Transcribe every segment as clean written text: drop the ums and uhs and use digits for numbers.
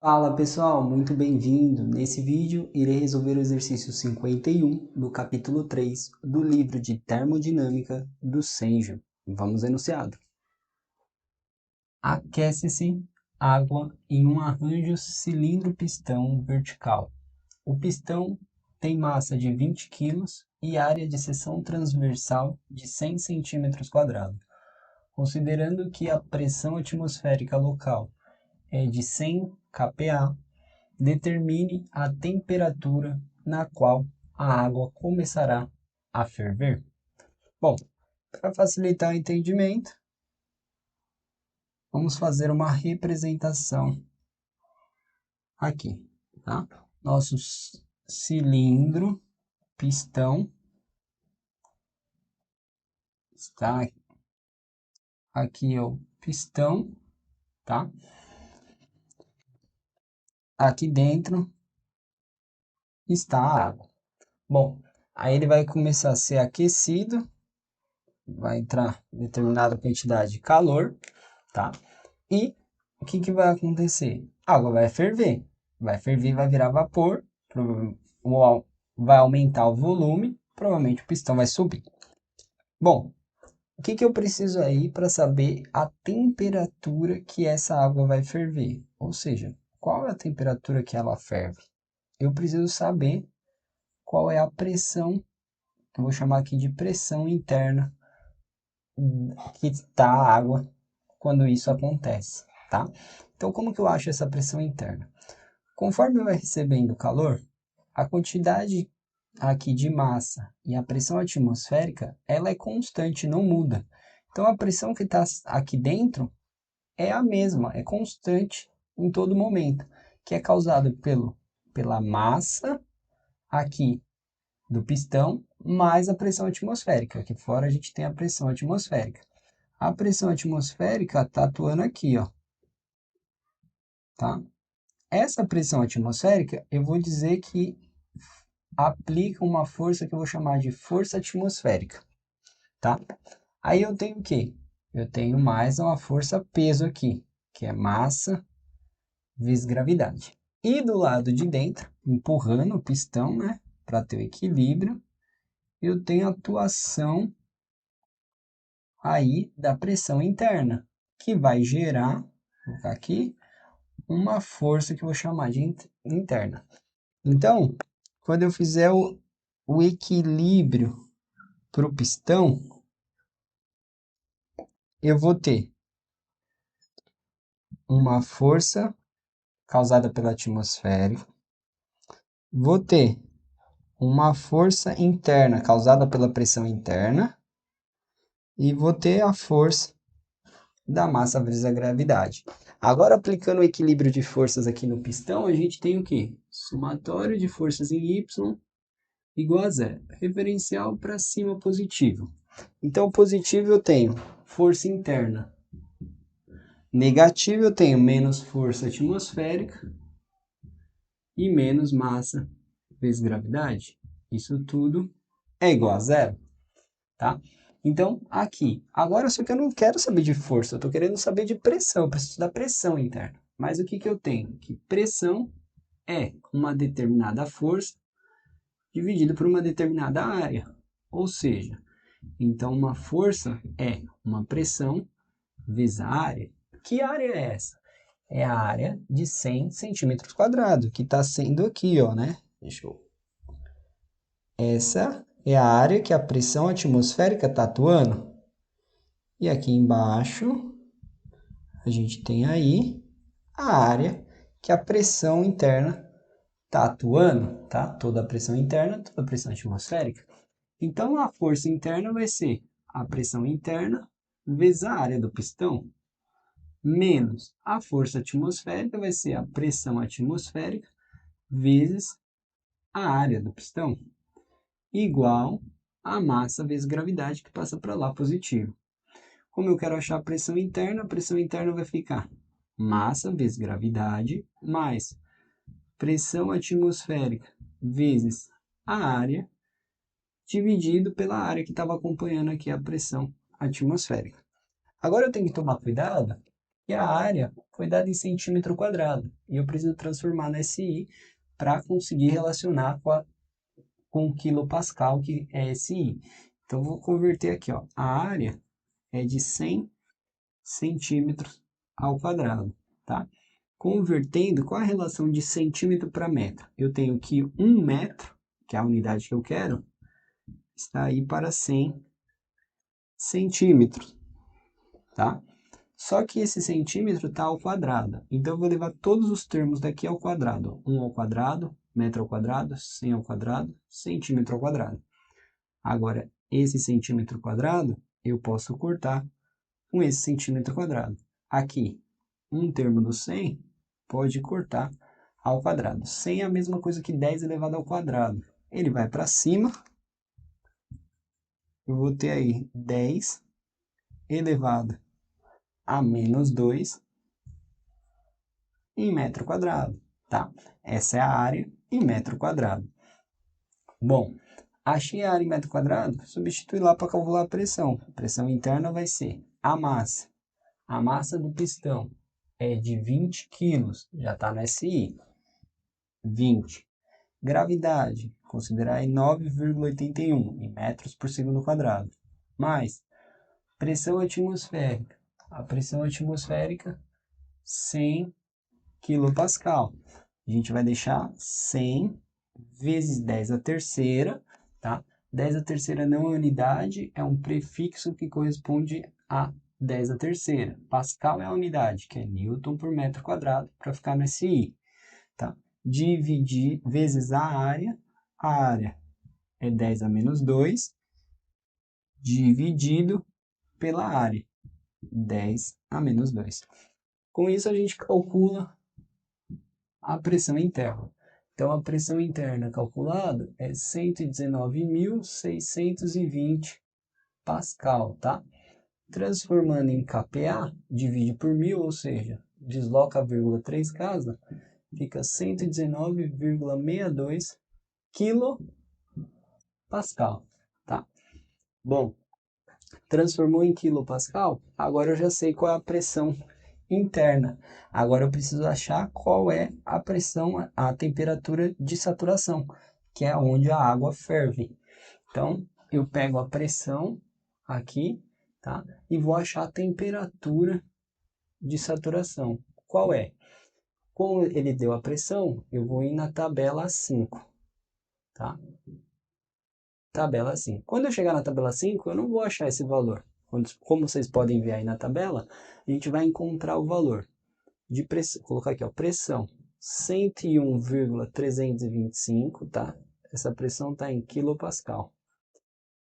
Fala pessoal, muito bem-vindo. Nesse vídeo irei resolver o exercício 51 do capítulo 3 do livro de Termodinâmica do Senjo. Vamos ao enunciado. Aquece-se água em um arranjo cilindro-pistão vertical. O pistão tem massa de 20 kg e área de seção transversal de 100 cm². Considerando que a pressão atmosférica local é de 100 kPa, determine a temperatura na qual a água começará a ferver. Bom, para facilitar o entendimento, vamos fazer uma representação aqui, tá? Nosso cilindro, pistão, está aqui é o pistão, tá? Aqui dentro está a água. Bom, aí ele vai começar a ser aquecido, vai entrar determinada quantidade de calor, tá? E o que vai acontecer? A água vai ferver, vai virar vapor, vai aumentar o volume, provavelmente o pistão vai subir. Bom, o que eu preciso aí para saber a temperatura que essa água vai ferver? Ou seja, qual é a temperatura que ela ferve? Eu preciso saber qual é a pressão, que eu vou chamar aqui de pressão interna, que está a água quando isso acontece, tá? Então, como que eu acho essa pressão interna? Conforme vai recebendo calor, a quantidade aqui de massa e a pressão atmosférica, ela é constante, não muda. Então, a pressão que está aqui dentro é a mesma, é constante em todo momento, que é causada pela massa aqui do pistão, mais a pressão atmosférica. Aqui fora a gente tem a pressão atmosférica. A pressão atmosférica está atuando aqui, ó, tá? Essa pressão atmosférica, eu vou dizer que aplica uma força que eu vou chamar de força atmosférica, tá? Aí eu tenho o quê? Eu tenho mais uma força peso aqui, que é massa vezes gravidade. E do lado de dentro, empurrando o pistão, né, para ter o equilíbrio, eu tenho a atuação aí da pressão interna, que vai gerar, vou colocar aqui, uma força que eu vou chamar de interna. Então, quando eu fizer o equilíbrio para o pistão, eu vou ter uma força causada pela atmosfera, vou ter uma força interna causada pela pressão interna e vou ter a força da massa vezes a gravidade. Agora, aplicando o equilíbrio de forças aqui no pistão, a gente tem o quê? Somatório de forças em Y igual a zero. Referencial para cima positivo. Então, positivo eu tenho força interna. Negativo eu tenho menos força atmosférica e menos massa vezes gravidade. Isso tudo é igual a zero, tá? Então, aqui. Agora, só que eu não quero saber de força, eu estou querendo saber de pressão. Eu preciso da pressão interna. Mas o que eu tenho? Que pressão é uma determinada força dividida por uma determinada área. Ou seja, então uma força é uma pressão vezes a área. Que área é essa? É a área de 100 centímetros quadrados, que está sendo aqui, ó, né? Essa é a área que a pressão atmosférica está atuando. E aqui embaixo, a gente tem aí a área que a pressão interna está atuando, tá? Toda a pressão interna, toda a pressão atmosférica. Então, a força interna vai ser a pressão interna vezes a área do pistão, menos a força atmosférica vai ser a pressão atmosférica vezes a área do pistão, igual a massa vezes gravidade que passa para lá positivo. Como eu quero achar a pressão interna vai ficar massa vezes gravidade mais pressão atmosférica vezes a área dividido pela área que estava acompanhando aqui a pressão atmosférica. Agora eu tenho que tomar cuidado E a área foi dada em centímetro quadrado. E eu preciso transformar na SI para conseguir relacionar com o quilopascal, que é SI. Então, vou converter aqui, ó. A área é de 100 centímetros ao quadrado, tá? Convertendo, qual a relação de centímetro para metro? Eu tenho que 1 metro, que é a unidade que eu quero, está aí para 100 centímetros, tá? Só que esse centímetro está ao quadrado. Então, eu vou levar todos os termos daqui ao quadrado. 1 ao quadrado, metro ao quadrado, 100 ao quadrado, centímetro ao quadrado. Agora, esse centímetro quadrado, eu posso cortar com esse centímetro quadrado. Aqui, um termo do 100 pode cortar ao quadrado. 100 é a mesma coisa que 10 elevado ao quadrado. Ele vai para cima. Eu vou ter aí 10 elevado a menos 2 em metro quadrado, tá? Essa é a área em metro quadrado. Bom, achei a área em metro quadrado, substitui lá para calcular a pressão. A pressão interna vai ser a massa. A massa do pistão é de 20 quilos, já está no SI. 20. Gravidade, considerar aí 9,81 em metros por segundo quadrado. Mais pressão atmosférica. A pressão atmosférica, 100 quilopascal. A gente vai deixar 100 vezes 10 à terceira, tá? 10 à terceira não é unidade, é um prefixo que corresponde a 10 à terceira. Pascal é a unidade, que é Newton por metro quadrado, para ficar no SI, tá? Dividir vezes a área é 10 a menos 2, dividido pela área, 10 a menos 2. Com isso, a gente calcula a pressão interna. Então, a pressão interna calculada é 119.620 pascal, tá? Transformando em kPa, divide por 1000, ou seja, desloca a vírgula 3 casas, fica 119,62 quilopascal, tá? Bom, transformou em quilopascal, agora eu já sei qual é a pressão interna. Agora eu preciso achar qual é a pressão, a temperatura de saturação, que é onde a água ferve. Então, eu pego a pressão aqui, tá? E vou achar a temperatura de saturação. Qual é? Como ele deu a pressão, eu vou ir na tabela 5, tá? Tabela 5. Quando eu chegar na tabela 5, eu não vou achar esse valor. Como vocês podem ver aí na tabela, a gente vai encontrar o valor de pressão. Vou colocar aqui, ó, pressão 101,325, tá? Essa pressão está em quilopascal.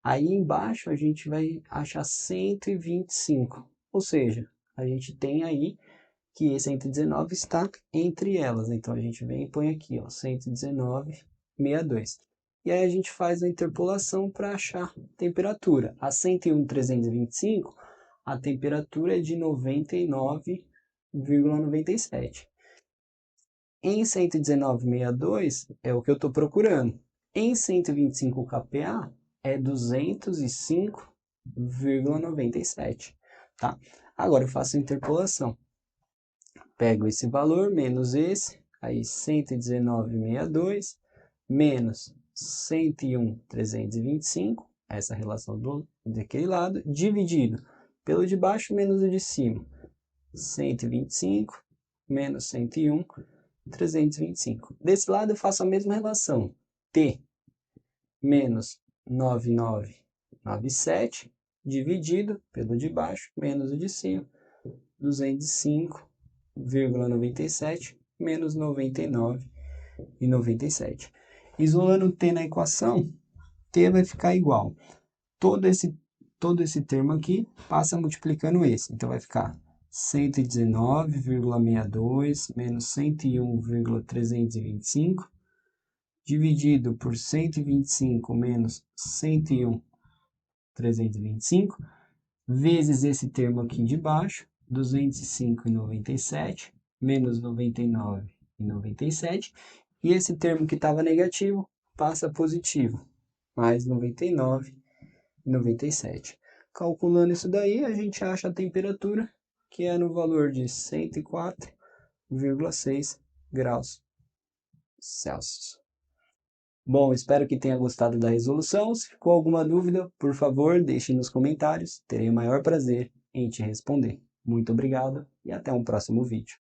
Aí embaixo a gente vai achar 125, ou seja, a gente tem aí que 119 está entre elas. Então a gente vem e põe aqui, ó, 119,62. E aí a gente faz a interpolação para achar temperatura. A 101,325, a temperatura é de 99,97. Em 119,62 é o que eu estou procurando. Em 125 kPa é 205,97, tá? Agora eu faço a interpolação. Pego esse valor menos esse, aí 119,62 menos 101,325, essa relação daquele lado, dividido pelo de baixo menos o de cima. 125 menos 101,325. Desse lado eu faço a mesma relação. T menos 9997 dividido pelo de baixo menos o de cima. 205,97 menos 99,97. Isolando o T na equação, T vai ficar igual. Todo esse termo aqui passa multiplicando esse. Então vai ficar 119,62 menos 101,325 dividido por 125 menos 101,325 vezes esse termo aqui de baixo, 205,97 menos 99,97, e esse termo que estava negativo passa positivo, mais 99,97. Calculando isso daí, a gente acha a temperatura que é no valor de 104,6 graus Celsius. Bom, espero que tenha gostado da resolução. Se ficou alguma dúvida, por favor, deixe nos comentários. Terei o maior prazer em te responder. Muito obrigado e até um próximo vídeo.